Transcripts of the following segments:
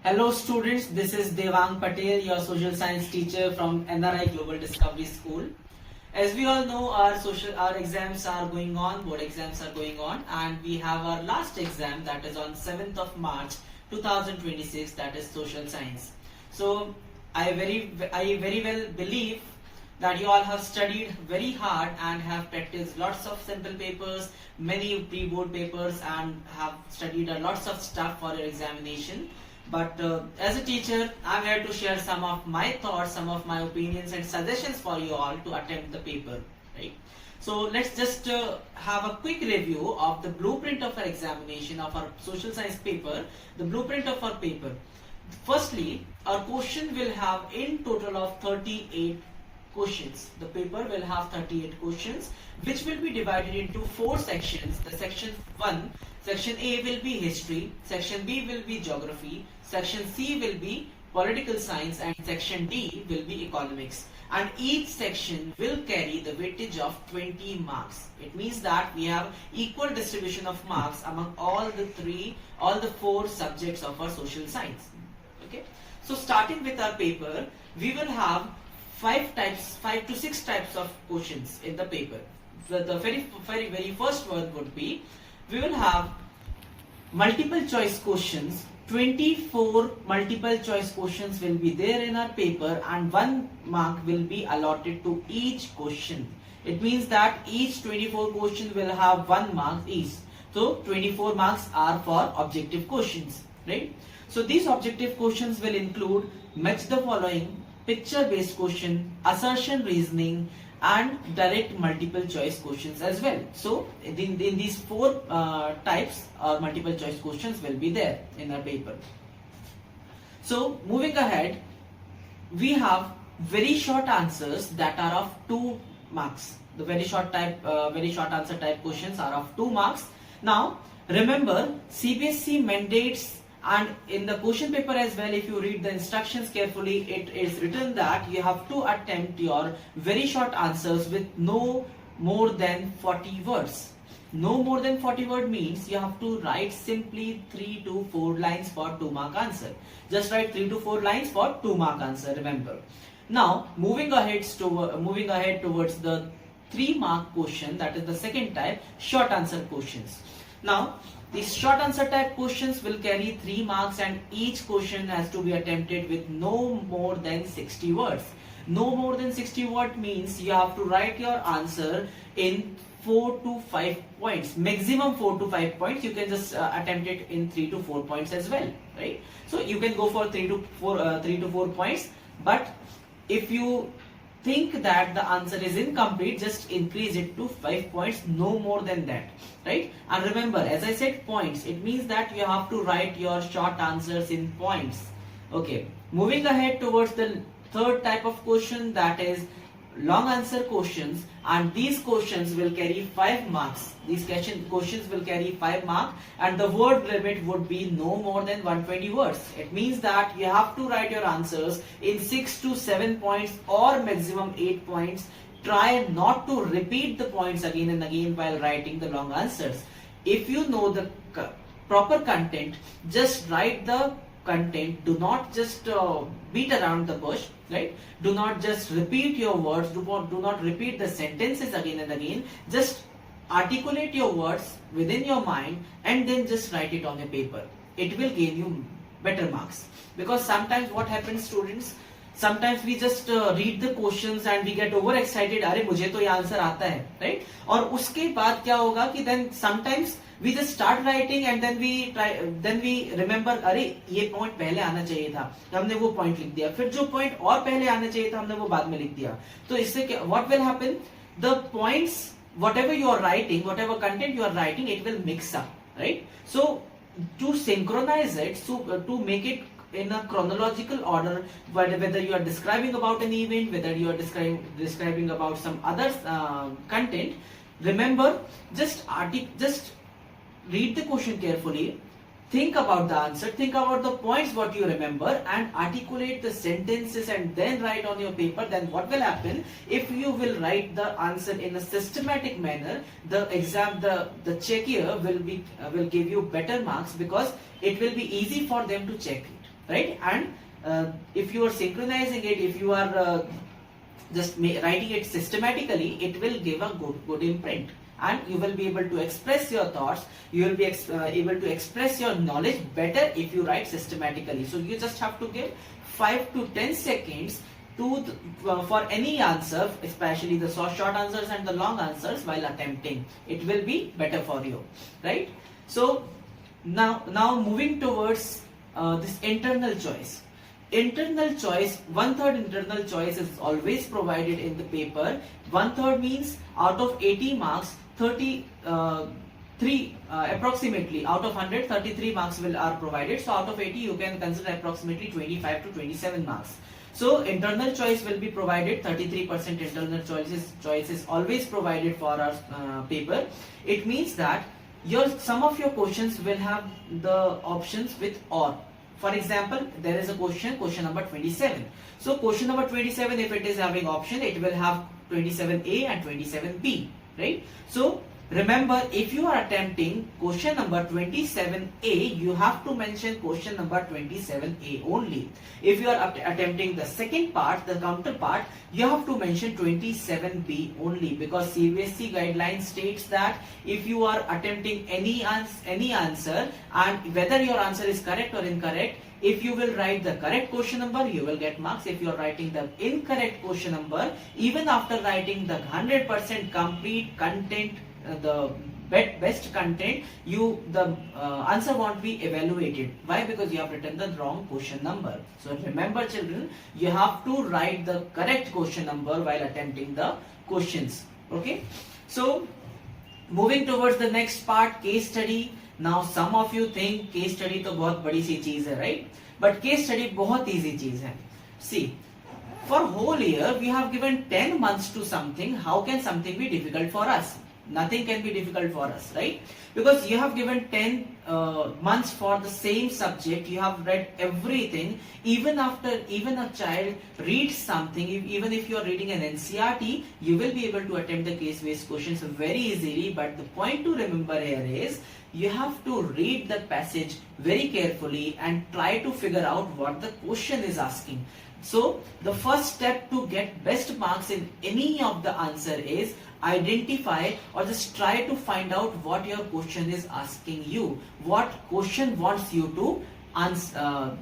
Hello students, this is Devang Patel, your social science teacher from NRI Global Discovery School. As we all know, our exams are going on, board exams are going on, and we have our last exam that is on 7th of March 2026, that is social science. So I very well believe that you all have studied very hard and have practiced lots of simple papers, many pre-board papers, and have studied lots of stuff for your examination. But as a teacher, I'm here to share some of my thoughts, some of my opinions and suggestions for you all to attempt the paper, right? So let's just have a quick review of the blueprint of our examination of our social science paper, the blueprint of our paper. Firstly, our question will have in total of 38 questions. The paper will have 38 questions, which will be divided into 4 sections. The section 1, section A will be history, section B will be geography, section C will be political science, and section D will be economics. And each section will carry the weightage of 20 marks. It means that we have equal distribution of marks among all the 4 subjects of our social science. Okay. So starting with our paper, we will have 5 to 6 types of questions in the paper. The very first one would be, we will have multiple choice questions. 24 multiple choice questions will be there in our paper, and 1 mark will be allotted to each question. It means that each 24 questions will have 1 mark each. So 24 marks are for objective questions, right? So these objective questions will include match the following, picture based question, assertion reasoning, and direct multiple choice questions as well. So in these 4 types, multiple choice questions will be there in our paper. So moving ahead, we have very short answers that are of 2 marks. The very short answer type questions are of 2 marks. Now remember, CBSE mandates, and in the question paper as well, if you read the instructions carefully, it is written that you have to attempt your very short answers with no more than 40 words. No more than 40 words means you have to write simply 3 to 4 lines for 2 mark answer. Just write 3 to 4 lines for 2 mark answer, remember. Now moving ahead towards the 3 mark question, that is the second type, short answer questions. Now these short answer type questions will carry 3 marks, and each question has to be attempted with no more than 60 words. No more than 60 words means you have to write your answer in 4 to 5 points. Maximum 4 to 5 points. You can just attempt it in 3 to 4 points as well, right? So you can go for 3 to 4 points, but if you think that the answer is incomplete, just increase it to 5 points, no more than that, right? And remember, as I said, points, it means that you have to write your short answers in points. Okay, moving ahead towards the third type of question, that is long answer questions, and these questions will carry 5 marks. These questions will carry 5 marks, and the word limit would be no more than 120 words. It means that you have to write your answers in 6 to 7 points or maximum 8 points. Try not to repeat the points again and again while writing the long answers. If you know the proper content, just write the content. Do not just beat around the bush, right? Do not just repeat your words, do not repeat the sentences again and again. Just articulate your words within your mind and then just write it on your paper. It will gain you better marks. Because sometimes what happens, students, sometimes we just read the questions and we get over excited, अरे मुझे तो ये answer आता है, right? और उसके बाद क्या होगा कि then sometimes we just start writing and then we remember, अरे ये point पहले आना चाहिए था, हमने वो point लिख दिया, फिर जो point और पहले आना चाहिए था हमने वो बाद में लिख दिया. तो इससे क्या, what will happen? The points, whatever you are writing, whatever content you are writing, it will mix up, right? So to synchronize it, so to make it in a chronological order, whether you are describing about an event, whether you are describing about some other content, remember, just read the question carefully, think about the answer, think about the points what you remember, and articulate the sentences and then write on your paper. Then what will happen, if you will write the answer in a systematic manner, the checker will give you better marks, because it will be easy for them to check it. right? And if you are synchronizing it, if you are just writing it systematically, it will give a good imprint, and you will be able to express your thoughts, you will be able to express your knowledge better if you write systematically. So you just have to give 5 to 10 seconds to for any answer, especially the short answers and the long answers, while attempting. It will be better for you, right? So now moving towards this internal choice. Internal choice, 1/3 internal choice is always provided in the paper. 1/3 means out of 80 marks, 33 approximately out of 100, 33 marks are provided. So out of 80, you can consider approximately 25 to 27 marks. So internal choice will be provided. 33% internal choice is always provided for our paper. It means that some of your questions will have the options with or. For example, there is a question number 27. So question number 27, if it is having option, it will have 27A and 27B, right? So remember, if you are attempting question number 27A, you have to mention question number 27A only. If you are attempting the second part, the counterpart, you have to mention 27B only, because CBSE guidelines states that if you are attempting any answer, and whether your answer is correct or incorrect, if you will write the correct question number, you will get marks. If you are writing the incorrect question number, even after writing the 100% complete content, the best content, the answer won't be evaluated. Why? Because you have written the wrong question number. So remember, children, you have to write the correct question number while attempting the questions. Okay. So moving towards the next part, case study. Now some of you think case study तो बहुत बड़ी सी चीज है, right? But case study बहुत easy चीज है. See, for whole year we have given 10 months to something. How can something be difficult for us? Nothing can be difficult for us, right? Because you have given 10 months for the same subject. You have read everything. Even a child reads something, even if you are reading an NCRT, you will be able to attempt the case-based questions very easily. But the point to remember here is, you have to read the passage very carefully and try to figure out what the question is asking. So the first step to get best marks in any of the answer is identify, or just try to find out what your question is asking you, what question wants you to answer,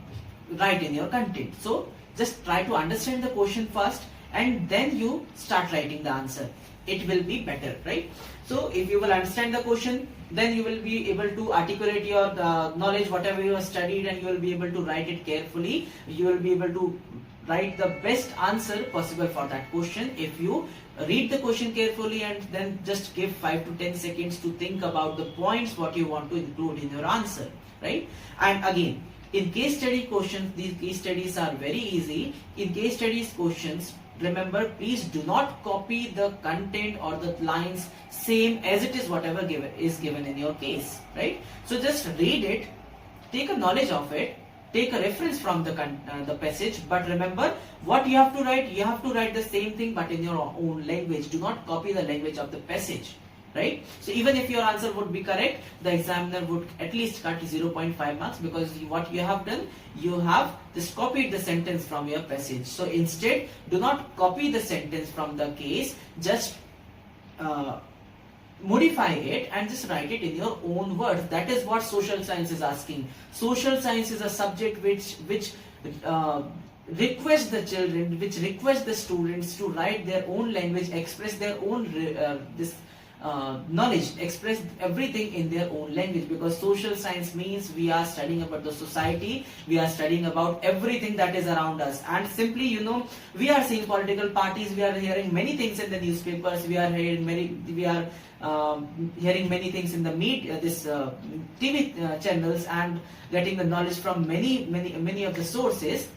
write in your content. So just try to understand the question first, and then you start writing the answer. It will be better, right? So if you will understand the question, then you will be able to articulate your knowledge, whatever you have studied, and you will be able to write it carefully. You will be able to write the best answer possible for that question if you read the question carefully, and then just give 5 to 10 seconds to think about the points what you want to include in your answer, right? And again, in case study questions, these case studies are very easy. In case studies questions, remember, please do not copy the content or the lines same as it is whatever is given in your case, right? So just read it, take a knowledge of it, take a reference from the passage, but remember what you have to write. You have to write the same thing but in your own language. Do not copy the language of the passage, right? So even if your answer would be correct, the examiner would at least cut 0.5 marks, because what you have done, you have just copied the sentence from your passage. So instead, do not copy the sentence from the case, just modify it and just write it in your own words. That is what social science is asking. Social science is a subject which requests the children, which requests the students to write their own language, express their own knowledge, express everything in their own language, because social science means we are studying about the society, we are studying about everything that is around us. And simply, we are seeing political parties, we are hearing many things in the newspapers, we are hearing many things in the media, TV channels, and getting the knowledge from many of the sources.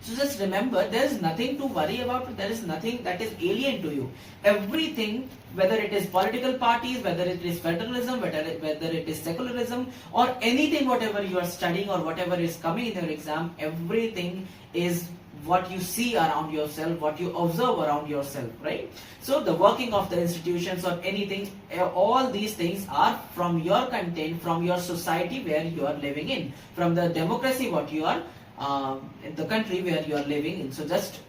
So just remember, there is nothing to worry about. There is nothing that is alien to you. Everything, whether it is political parties, whether it is federalism, whether it is secularism, or anything, whatever you are studying or whatever is coming in your exam, everything is what you see around yourself, what you observe around yourself, right? So the working of the institutions or anything, all these things are from your content, from your society where you are living in, from the democracy what you are in the country where you are living in. So just